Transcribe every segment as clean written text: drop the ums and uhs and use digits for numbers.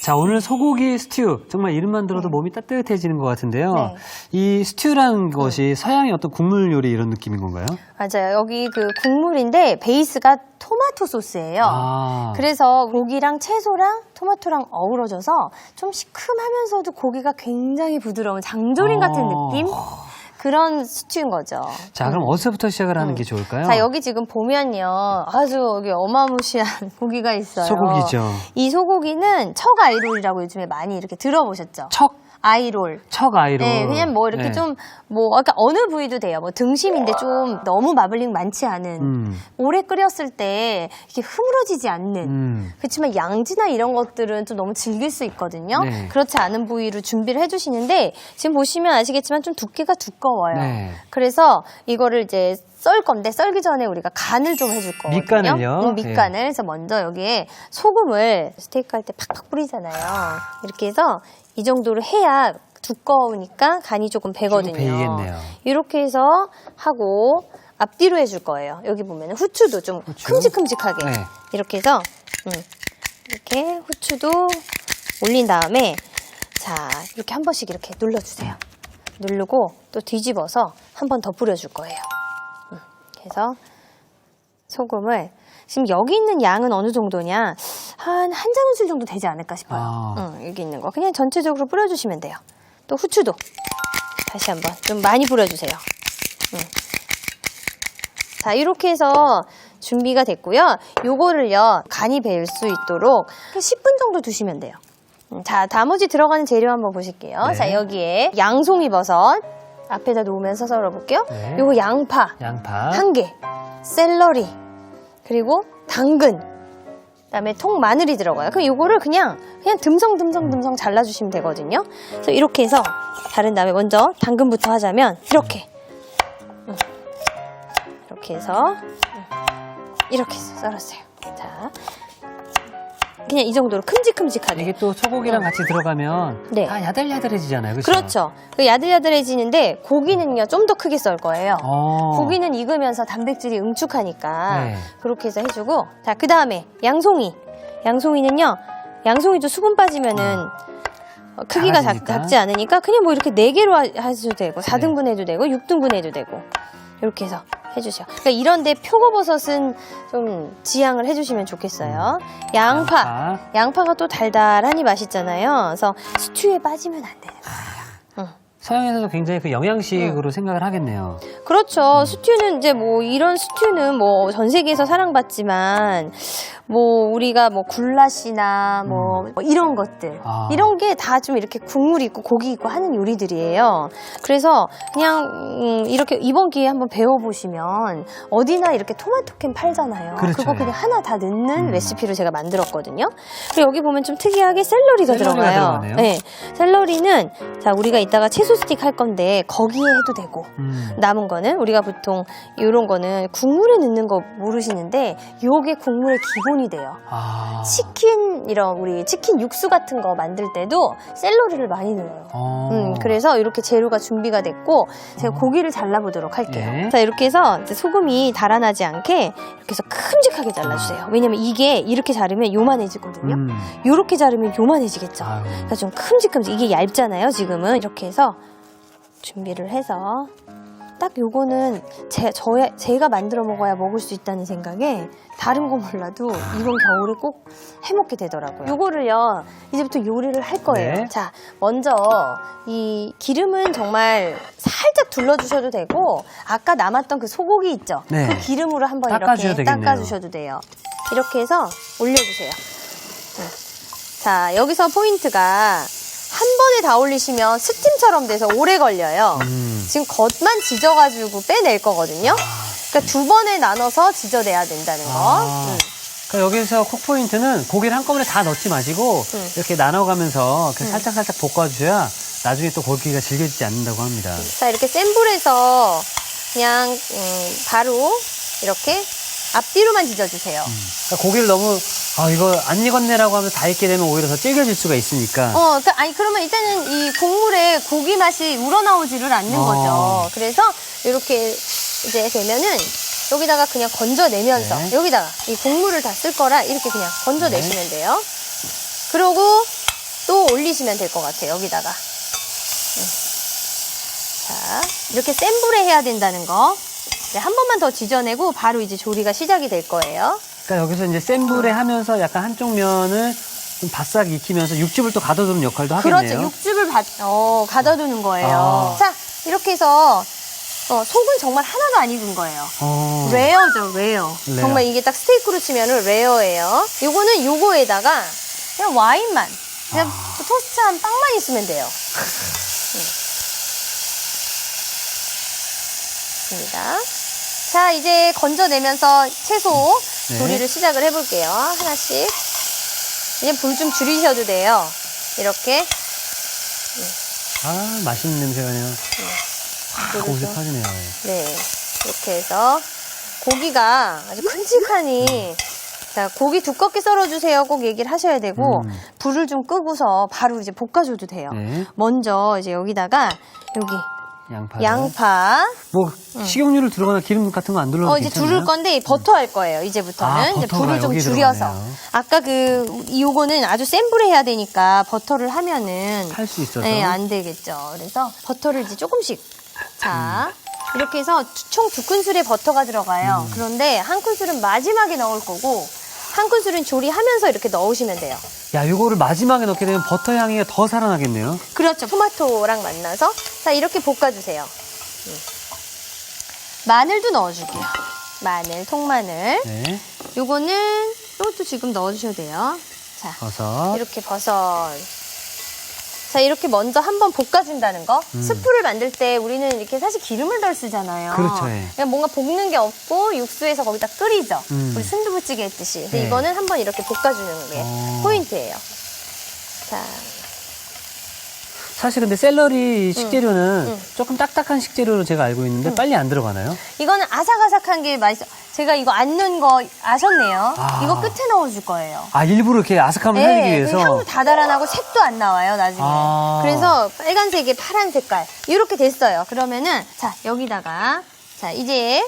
자, 오늘 소고기 스튜. 정말 이름만 들어도 몸이 따뜻해지는 것 같은데요. 네. 이 스튜라는 것이 서양의 어떤 국물 요리 이런 느낌인 건가요? 맞아요. 여기 그 국물인데 베이스가 토마토 소스예요. 아. 그래서 고기랑 채소랑 토마토랑 어우러져서 좀 시큼하면서도 고기가 굉장히 부드러운 장조림 같은 느낌? 그런 스튜인 거죠. 자, 그럼 어디서부터 시작을 하는 게 좋을까요? 자, 여기 지금 보면요. 아주 여기 어마무시한 고기가 있어요. 소고기죠. 이 소고기는 척 아이롤이라고 요즘에 많이 이렇게 들어보셨죠? 척 아이롤. 아이롤. 네, 그냥 뭐 이렇게 네. 좀, 뭐, 그러니까 어느 부위도 돼요. 뭐 등심인데 좀 너무 마블링 많지 않은, 오래 끓였을 때 이렇게 흐물어지지 않는. 그렇지만 양지나 이런 것들은 좀 너무 질길 수 있거든요. 네. 그렇지 않은 부위로 준비를 해주시는데, 지금 보시면 아시겠지만 좀 두께가 두꺼워요. 네. 그래서 이거를 이제 썰 건데, 썰기 전에 우리가 간을 좀 해줄 거거든요. 밑간을요? 밑간을. 그래서 먼저 여기에 소금을 스테이크 할 때 팍팍 뿌리잖아요. 이렇게 해서 이 정도로 해야 두꺼우니까 간이 조금 배거든요. 배이겠네요. 이렇게 해서 하고 앞뒤로 해줄 거예요. 여기 보면 후추도 좀 큼직큼직하게 네. 이렇게 해서 이렇게 후추도 올린 다음에 자 이렇게 한 번씩 이렇게 눌러주세요. 누르고 또 뒤집어서 한 번 더 뿌려줄 거예요. 그래서 소금을 지금 여기 있는 양은 어느 정도냐 한 작은술 정도 되지 않을까 싶어요. 여기 있는 거 그냥 전체적으로 뿌려주시면 돼요. 또 후추도 다시 한번 좀 많이 뿌려주세요. 자 이렇게 해서 준비가 됐고요. 요거를요 간이 배일 수 있도록 10분 정도 두시면 돼요. 자 나머지 들어가는 재료 한번 보실게요. 네. 자 여기에 양송이버섯 앞에다 놓으면서 썰어볼게요. 네. 요거 양파 한 개, 샐러리 그리고 당근, 그다음에 통마늘이 들어가요. 그럼 이거를 그냥 듬성 잘라주시면 되거든요. 그래서 이렇게 해서 자른 다음에 먼저 당근부터 하자면 이렇게 해서 이렇게 해서 썰었어요. 자, 그냥 이 정도로 큼직큼직하게. 이게 또 소고기랑 같이 들어가면 네. 다 야들야들해지잖아요. 그렇죠? 그렇죠. 그 야들야들해지는데 고기는요 좀 더 크게 썰 거예요. 고기는 익으면서 단백질이 응축하니까 네. 그렇게 해서 해주고 자 그 다음에 양송이는요 양송이도 수분 빠지면은 크기가 작아지니까. 작지 않으니까 그냥 뭐 이렇게 4개로 하셔도 되고 4등분 해도 되고 6등분 해도 되고 이렇게 해서 해주세요. 그러니까 이런데 표고버섯은 좀 지양을 해주시면 좋겠어요. 양파가 또 달달하니 맛있잖아요. 그래서 스튜에 빠지면 안 되는 거예요. 서양에서도 굉장히 그 영양식으로 생각을 하겠네요. 그렇죠. 스튜는 이제 뭐 이런 스튜는 뭐 전 세계에서 사랑받지만 뭐 우리가 뭐 굴라시나 뭐 이런 것들 이런 게 다 좀 이렇게 국물 있고 고기 있고 하는 요리들이에요. 그래서 그냥 이렇게 이번 기회에 한번 배워보시면 어디나 이렇게 토마토캔 팔잖아요. 그렇죠. 그거 그냥 하나 다 넣는 레시피로 제가 만들었거든요. 그리고 여기 보면 좀 특이하게 샐러리가 들어가요. 들어가네요. 네, 샐러리는 자 우리가 이따가 채소 스틱 할 건데 거기에 해도 되고 남은 거는 우리가 보통 이런 거는 국물에 넣는 거 모르시는데 요게 국물의 기본이 돼요. 치킨 이런 우리 치킨 육수 같은 거 만들 때도 샐러리를 많이 넣어요. 그래서 이렇게 재료가 준비가 됐고 제가 고기를 잘라보도록 할게요. 네. 자 이렇게 해서 이제 소금이 달아나지 않게 이렇게 해서 큼직하게 잘라주세요. 왜냐면 이게 이렇게 자르면 요만해지거든요. 이렇게 자르면 요만해지겠죠. 그러니까 좀 큼직큼직 이게 얇잖아요. 지금은 이렇게 해서 준비를 해서 딱 요거는 제가 만들어 먹어야 먹을 수 있다는 생각에 다른 거 몰라도 이번 겨울에 꼭 해먹게 되더라고요. 요거를요 이제부터 요리를 할 거예요. 네. 자 먼저 이 기름은 정말 살짝 둘러주셔도 되고 아까 남았던 그 소고기 있죠? 네. 그 기름으로 한번 닦아주셔도 이렇게 되겠네요. 닦아주셔도 돼요. 이렇게 해서 올려주세요. 자 여기서 포인트가 한 번에 다 올리시면 스팀처럼 돼서 오래 걸려요. 지금 겉만 지져가지고 빼낼 거거든요. 그러니까 2번에 나눠서 지져내야 된다는 거. 그러니까 여기서 콕 포인트는 고기를 한꺼번에 다 넣지 마시고 이렇게 나눠가면서 살짝살짝 볶아주셔야 나중에 또 고기가 질겨지지 않는다고 합니다. 자 이렇게 센 불에서 그냥 바로 이렇게 앞뒤로만 지져주세요. 그러니까 고기를 너무 이거 안 익었네라고 하면서 다 익게 되면 오히려 더 질겨질 수가 있으니까. 그러면 일단은 이 국물에 고기 맛이 우러나오지를 않는 거죠. 그래서 이렇게 이제 되면은 여기다가 그냥 건져내면서 여기다가 이 국물을 다 쓸 거라 이렇게 그냥 건져내시면 돼요. 그리고 올리시면 될 것 같아요. 여기다가. 자, 이렇게 센 불에 해야 된다는 거. 네, 한 번만 더 지져내고 바로 이제 조리가 시작이 될 거예요. 그러니까 여기서 이제 센 불에 하면서 약간 한쪽 면을 좀 바싹 익히면서 육즙을 또 가둬두는 역할도 하겠네요. 그렇죠. 육즙을 가둬두는 거예요. 아. 자, 이렇게 해서 속은 정말 하나도 안 익은 거예요. 레어죠, 레어. 레어. 정말 이게 딱 스테이크로 치면은 레어예요. 요거는 요거에다가 그냥 와인만, 그냥 토스트한 빵만 있으면 돼요. 좋습니다. 자, 이제 건져내면서 채소 네. 조리를 시작을 해볼게요. 하나씩. 이제 불 좀 줄이셔도 돼요. 이렇게. 아, 맛있는 냄새가 그냥 확 옷에 퍼지네요. 네. 이렇게 해서 고기가 아주 큼직하니 자, 고기 두껍게 썰어주세요. 꼭 얘기를 하셔야 되고 불을 좀 끄고서 바로 이제 볶아줘도 돼요. 네. 먼저 이제 여기다가 여기 양파. 양파. 뭐 식용유를 두르거나 기름 같은 거 안 둘러도 이제 괜찮나요? 두를 건데 버터 할 거예요. 이제부터는 아, 이제 버터가 불을 좀 여기 줄여서. 들어가네요. 아까 요거는 아주 센 불에 해야 되니까 버터를 하면은 탈 수 있어서. 네, 안 되겠죠. 그래서 버터를 이제 조금씩. 자, 이렇게 해서 총 2큰술의 버터가 들어가요. 그런데 한 큰술은 마지막에 넣을 거고 한 큰술은 조리하면서 이렇게 넣으시면 돼요. 야, 요거를 마지막에 넣게 되면 버터 향이 더 살아나겠네요. 그렇죠. 토마토랑 만나서. 자, 이렇게 볶아주세요. 마늘도 넣어줄게요. 마늘, 통마늘. 네. 요거는 이것도 지금 넣어주셔도 돼요. 자, 버섯. 이렇게 버섯. 자, 이렇게 먼저 한번 볶아준다는 거. 스프를 만들 때 우리는 이렇게 사실 기름을 덜 쓰잖아요. 그렇죠, 예. 그냥 뭔가 볶는 게 없고 육수에서 거기다 끓이죠. 우리 순두부찌개 했듯이. 근데 네. 이거는 한번 이렇게 볶아주는 게 포인트예요. 자, 사실 근데 샐러리 식재료는 조금 딱딱한 식재료로 제가 알고 있는데 빨리 안 들어가나요? 이거는 아삭아삭한 게 맛있어. 제가 이거 안 넣은 거 아셨네요. 아. 이거 끝에 넣어줄 거예요. 아, 일부러 이렇게 아삭함을 살리기 위해서. 향도 다 달아나고 색도 안 나와요, 나중에. 아. 그래서 빨간색에 파란 색깔. 이렇게 됐어요. 그러면은, 자, 여기다가, 자, 이제,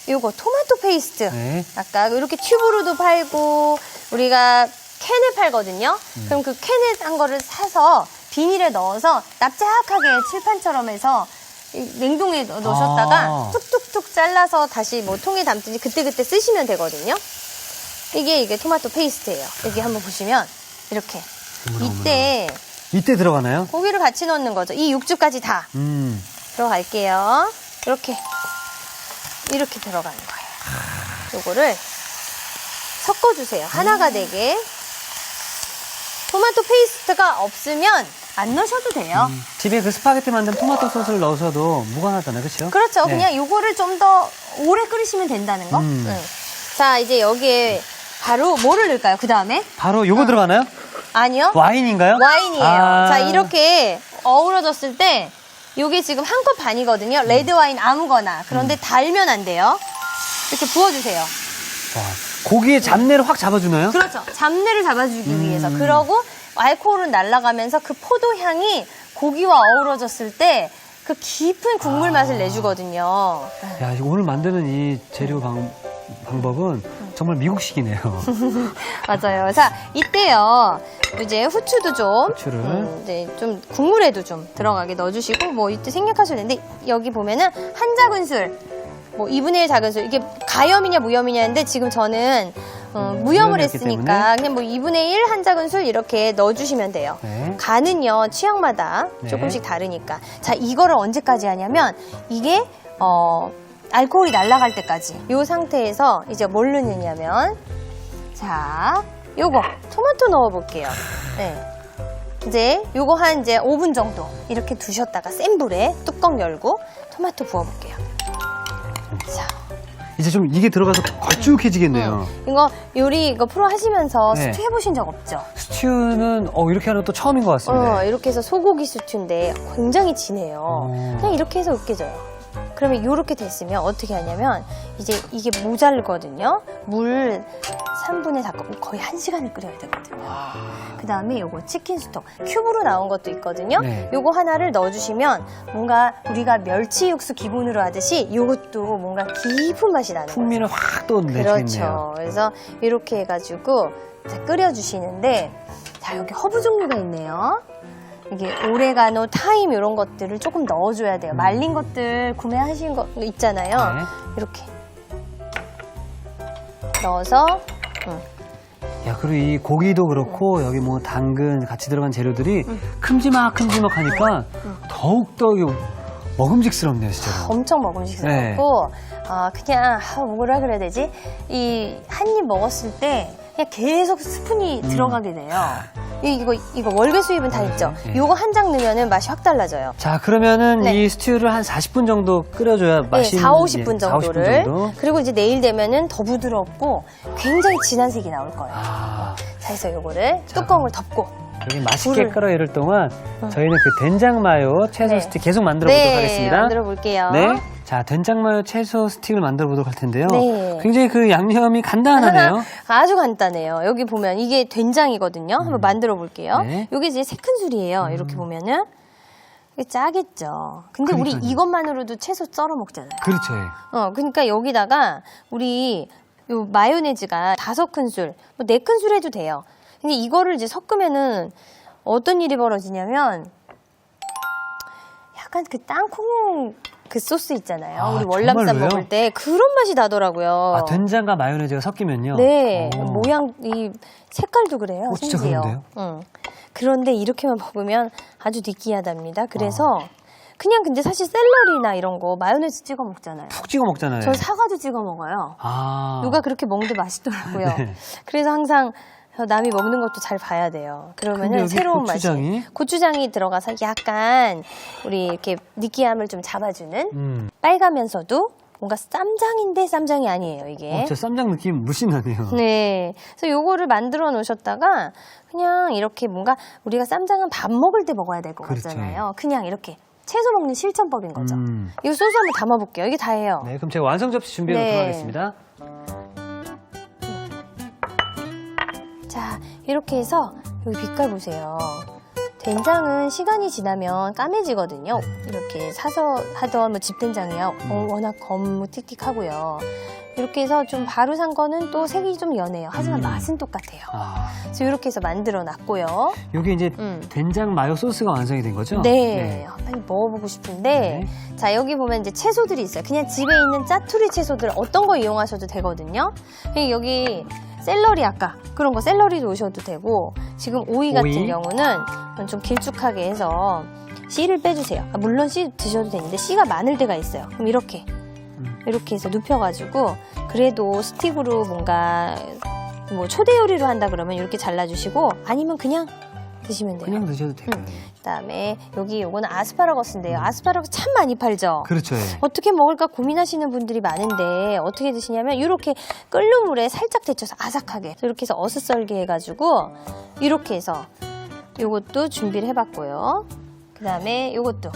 요거, 토마토 페이스트. 네. 아까 이렇게 튜브로도 팔고, 우리가 캔에 팔거든요. 그럼 그 캔에 한 거를 사서 비닐에 넣어서 납작하게 칠판처럼 해서 냉동에 넣으셨다가 아. 툭툭툭 잘라서 다시 뭐 통에 담든지 그때그때 쓰시면 되거든요. 이게 토마토 페이스트예요. 여기 한번 보시면 이렇게 이때 들어가나요? 고기를 같이 넣는 거죠. 이 육즙까지 다 들어갈게요. 이렇게 들어가는 거예요. 요거를 섞어주세요. 하나가 되게. 토마토 페이스트가 없으면 안 넣으셔도 돼요. 집에 그 스파게티 만든 토마토 소스를 넣으셔도 무관하잖아요, 그렇죠? 그렇죠. 네. 그냥 요거를 좀 더 오래 끓이시면 된다는 거. 자, 이제 여기에 바로 뭐를 넣을까요? 그 다음에? 바로 요거 들어가나요? 아니요. 와인인가요? 와인이에요. 아. 자, 이렇게 어우러졌을 때 요게 지금 한 컵 반이거든요. 레드 와인 아무거나. 그런데 달면 안 돼요. 이렇게 부어주세요. 와, 고기의 잡내를 확 잡아주나요? 그렇죠. 잡내를 잡아주기 위해서. 그러고 알코올은 날아가면서 그 포도 향이 고기와 어우러졌을 때 그 깊은 국물 맛을 내주거든요. 야, 이거 오늘 만드는 이 재료 방법은 정말 미국식이네요. 맞아요. 자, 이때요. 이제 후추도 좀, 후추를. 이제 좀 국물에도 좀 들어가게 넣어주시고, 뭐 이때 생략하셔도 되는데, 여기 보면은 한 작은술, 뭐 2분의 1 작은술, 이게 가염이냐 무염이냐 했는데 지금 저는 무염을 무염이었기 했으니까 때문에. 그냥 뭐 2분의 1 한 작은술 이렇게 넣어주시면 돼요. 네. 간은요, 취향마다 네. 조금씩 다르니까. 자, 이거를 언제까지 하냐면, 이게, 알코올이 날아갈 때까지. 이 상태에서 이제 뭘 넣느냐면, 자, 요거, 토마토 넣어볼게요. 네. 이제 요거 한 이제 5분 정도 이렇게 두셨다가 센 불에 뚜껑 열고 토마토 부어볼게요. 자, 이제 좀 이게 들어가서 걸쭉해지겠네요. 이거 요리 이거 프로 하시면서 네. 스튜 해보신 적 없죠? 스튜는 이렇게 하는 것도 처음인 것 같습니다. 이렇게 해서 소고기 스튜인데 굉장히 진해요. 그냥 이렇게 해서 으깨져요. 그러면 이렇게 됐으면 어떻게 하냐면 이제 이게 모자르거든요. 물 3분의 4 거의 1시간을 끓여야 되거든요. 그 다음에 요거 치킨 스톡 큐브로 나온 것도 있거든요. 네. 요거 하나를 넣어주시면 뭔가 우리가 멸치 육수 기본으로 하듯이 요것도 뭔가 깊은 맛이 나는 거죠. 풍미를 확 또 내주겠네요. 그렇죠. 그래서 이렇게 해가지고 자, 끓여주시는데 자 자, 여기 허브 종류가 있네요. 이게 오레가노, 타임 이런 것들을 조금 넣어줘야 돼요. 말린 것들 구매하신 거 있잖아요. 네. 이렇게 넣어서 야, 그리고 이 고기도 그렇고 여기 뭐 당근 같이 들어간 재료들이 큼지막하니까 더욱더 먹음직스럽네요, 진짜로. 엄청 먹음직스럽고 그냥 뭐라 그래야 되지? 이 한 입 먹었을 때 그냥 계속 스푼이 들어가게 돼요. 이거 월계 수잎은 다 있죠? 네. 요거 한 장 넣으면 맛이 확 달라져요. 자, 그러면은 네. 이 스튜를 한 40분 정도 끓여줘야 네, 맛있는 40-50분 40-50분 정도를. 정도. 그리고 이제 내일 되면은 더 부드럽고 굉장히 진한 색이 나올 거예요. 아, 자, 해서 요거를 뚜껑을 덮고. 여기 맛있게 불을- 끓어 이럴 동안 저희는 그 된장 마요 채소 네. 스틱 계속 만들어 보도록 네, 하겠습니다. 만들어 볼게요. 네. 자, 된장 마요 채소 스틱을 만들어 보도록 할 텐데요. 네. 굉장히 그 양념이 간단하네요. 아주 간단해요. 여기 보면 이게 된장이거든요. 한번 만들어 볼게요. 네. 이게 이제 세 큰술이에요. 이렇게 보면은. 이게 짜겠죠. 근데 우리 그러니까요. 이것만으로도 채소 썰어 먹잖아요. 그렇죠. 예. 그러니까 여기다가 우리 요 마요네즈가 5큰술, 뭐 4큰술 해도 돼요. 근데 이거를 이제 섞으면은 어떤 일이 벌어지냐면 약간 그 땅콩 그 소스 있잖아요. 아, 우리 월남쌈 정말로요? 먹을 때 그런 맛이 나더라고요. 아, 된장과 마요네즈가 섞이면요. 네, 오. 모양, 이 색깔도 그래요. 진짜 심지어. 그런데요? 응. 그런데 이렇게만 먹으면 아주 느끼하답니다. 그래서 그냥 근데 사실 샐러리나 이런 거 마요네즈 찍어 먹잖아요. 푹 찍어 먹잖아요. 전 사과도 찍어 먹어요. 아. 누가 그렇게 먹는데 맛있더라고요. 네. 그래서 항상 남이 먹는 것도 잘 봐야 돼요. 근데 그러면은 여기 새로운 고추장이? 맛이. 고추장이 들어가서 약간 우리 이렇게 느끼함을 좀 잡아주는 빨가면서도 뭔가 쌈장인데 쌈장이 아니에요, 이게. 저 쌈장 느낌 무신 나네요. 네. 그래서 요거를 만들어 놓으셨다가 그냥 이렇게 뭔가 우리가 쌈장은 밥 먹을 때 먹어야 될 것 그렇죠. 같잖아요. 그냥 이렇게 채소 먹는 실천법인 거죠. 음. 이거 소스 한번 담아볼게요. 이게 다예요. 네, 그럼 제가 완성 접시 준비해 놓도록 네. 하겠습니다. 자, 이렇게 해서 여기 빛깔 보세요. 된장은 시간이 지나면 까매지거든요. 이렇게 사서 하던 뭐 집된장이야 워낙 검무틱틱하고요. 이렇게 해서 좀 바로 산 거는 또 색이 좀 연해요. 하지만 맛은 똑같아요. 아, 그래서 이렇게 해서 만들어 놨고요. 여기 이제 된장 마요 소스가 완성이 된 거죠? 네, 빨리 먹어보고 싶은데 네. 자, 여기 보면 이제 채소들이 있어요. 그냥 집에 있는 짜투리 채소들 어떤 거 이용하셔도 되거든요. 여기 샐러리 아까 그런 거 샐러리 넣으셔도 되고 지금 오이 같은 오이? 경우는 좀 길쭉하게 해서 씨를 빼주세요. 물론 씨 드셔도 되는데 씨가 많을 때가 있어요. 그럼 이렇게 해서 눕혀가지고 그래도 스틱으로 뭔가 뭐 초대 요리로 한다 그러면 이렇게 잘라주시고 아니면 그냥 드시면 돼요. 그냥 드셔도 돼요. 그다음에 여기 요거는 아스파라거스인데요. 아스파라거스 참 많이 팔죠. 그렇죠. 예. 어떻게 먹을까 고민하시는 분들이 많은데 어떻게 드시냐면 이렇게 끓는 물에 살짝 데쳐서 아삭하게 이렇게 해서 어슷썰게 해가지고 이렇게 해서 요것도 준비를 해봤고요. 그다음에 요것도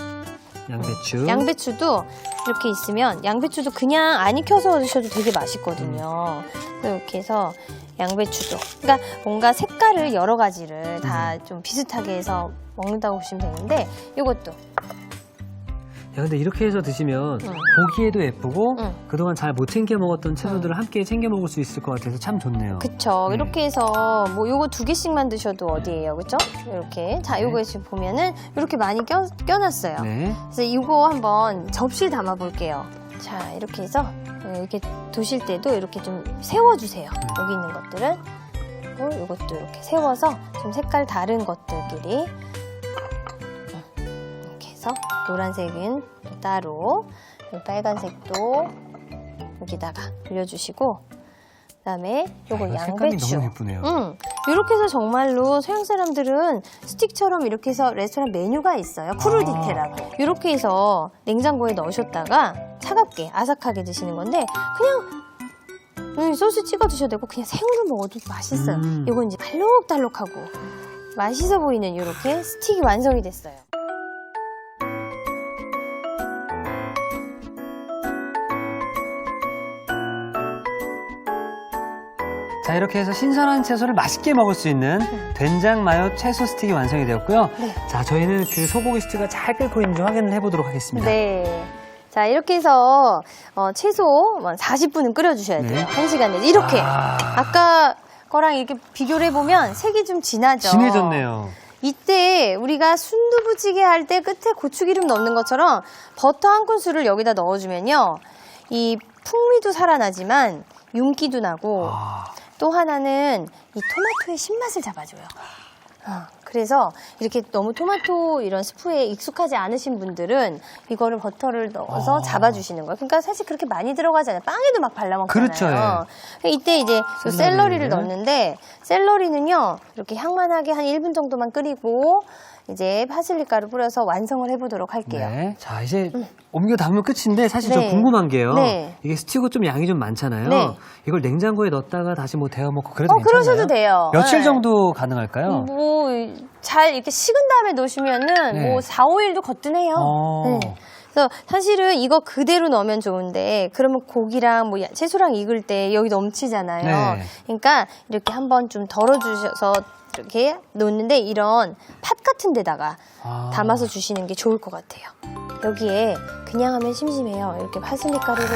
양배추. 양배추도 이렇게 있으면 양배추도 그냥 안 익혀서 드셔도 되게 맛있거든요. 그래서 이렇게 해서 양배추도 그러니까 뭔가 색깔을 여러 가지를 다 좀 비슷하게 해서 먹는다고 보시면 되는데 이것도 야, 근데 이렇게 해서 드시면 보기에도 예쁘고 그동안 잘 못 챙겨 먹었던 채소들을 함께 챙겨 먹을 수 있을 것 같아서 참 좋네요. 그쵸. 네. 이렇게 해서 뭐 요거 2개씩만 드셔도 어디예요, 그쵸? 이렇게 자 요거 지금 보면은 이렇게 많이 껴놨어요. 네. 그래서 이거 한번 접시에 담아 볼게요. 자 이렇게 해서 이렇게 두실 때도 이렇게 좀 세워주세요. 여기 있는 것들은 그리고 이것도 이렇게 세워서 좀 색깔 다른 것들끼리 이렇게 해서 노란색은 따로 빨간색도 여기다가 올려주시고 그다음에 요거 색감이 양배추. 너무 예쁘네요. 이렇게 해서 정말로 서양 사람들은 스틱처럼 이렇게 해서 레스토랑 메뉴가 있어요. 크루디테라고. 이렇게 해서 냉장고에 넣으셨다가 차갑게 아삭하게 드시는 건데 그냥 소스 찍어 드셔도 되고 그냥 생으로 먹어도 맛있어요. 이건 이제 달록달록하고 맛있어 보이는 이렇게 스틱이 완성이 됐어요. 자, 이렇게 해서 신선한 채소를 맛있게 먹을 수 있는 된장 마요 채소 스틱이 완성이 되었고요. 네. 자, 저희는 그 소고기 스튜가 잘 끓고 있는지 확인을 해보도록 하겠습니다. 네. 자, 이렇게 해서 최소 40분은 끓여주셔야 돼요. 네. 1시간 내지. 이렇게. 아. 아까 거랑 이렇게 비교를 해보면 색이 좀 진하죠. 진해졌네요. 이때 우리가 순두부찌개 할 때 끝에 고추기름 넣는 것처럼 버터 한 큰술을 여기다 넣어주면요. 이 풍미도 살아나지만 윤기도 나고 또 하나는 이 토마토의 신맛을 잡아줘요. 그래서 이렇게 너무 토마토 이런 스프에 익숙하지 않으신 분들은 이거를 버터를 넣어서 잡아주시는 거예요. 그러니까 사실 그렇게 많이 들어가잖아요. 빵에도 막 발라먹잖아요. 그렇죠, 예. 이때 이제 요 샐러리를 넣는데 샐러리는요 이렇게 향만하게 한 1분 정도만 끓이고 이제 파슬리 가루 뿌려서 완성을 해보도록 할게요. 네. 자, 이제 옮겨 담으면 끝인데 사실 저 네. 궁금한 게요. 네. 이게 스튜가 좀 양이 좀 많잖아요. 네. 이걸 냉장고에 넣었다가 다시 뭐 데워 먹고 그래도 괜찮나요? 그러셔도 돼요. 며칠 네. 정도 가능할까요? 뭐 잘 이렇게 식은 다음에 놓으시면은 네. 뭐 4, 5일도 거뜬해요. 네. 그래서 사실은 이거 그대로 넣으면 좋은데 그러면 고기랑 뭐 채소랑 익을 때 여기 넘치잖아요. 네. 그러니까 이렇게 한번 좀 덜어주셔서 이렇게 놓는데 이런 팥 같은 데다가 담아서 주시는 게 좋을 것 같아요. 여기에 그냥 하면 심심해요. 이렇게 파슬리 가루를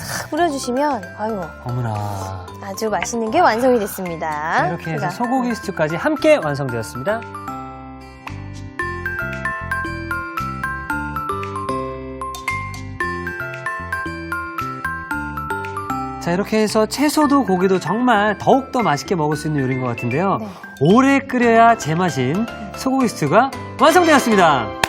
싹 뿌려주시면 아유 어머나. 아주 맛있는 게 완성이 됐습니다. 자, 이렇게 해서 제가 소고기 스튜까지 함께 완성되었습니다. 자, 이렇게 해서 채소도 고기도 정말 더욱더 맛있게 먹을 수 있는 요리인 것 같은데요. 네. 오래 끓여야 제맛인 소고기 스튜가 완성되었습니다.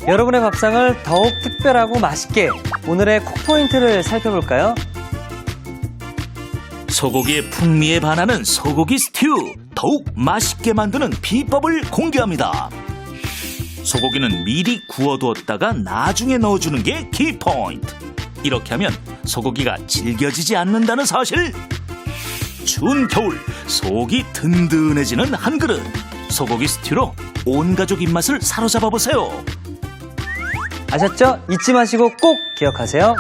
여러분의 밥상을 더욱 특별하고 맛있게 오늘의 콕포인트를 살펴볼까요? 소고기의 풍미에 반하는 소고기 스튜, 더욱 맛있게 만드는 비법을 공개합니다. 소고기는 미리 구워두었다가 나중에 넣어주는 게 키포인트. 이렇게 하면 소고기가 질겨지지 않는다는 사실. 추운 겨울 속이 든든해지는 한 그릇 소고기 스튜로 온 가족 입맛을 사로잡아 보세요. 아셨죠? 잊지 마시고 꼭 기억하세요.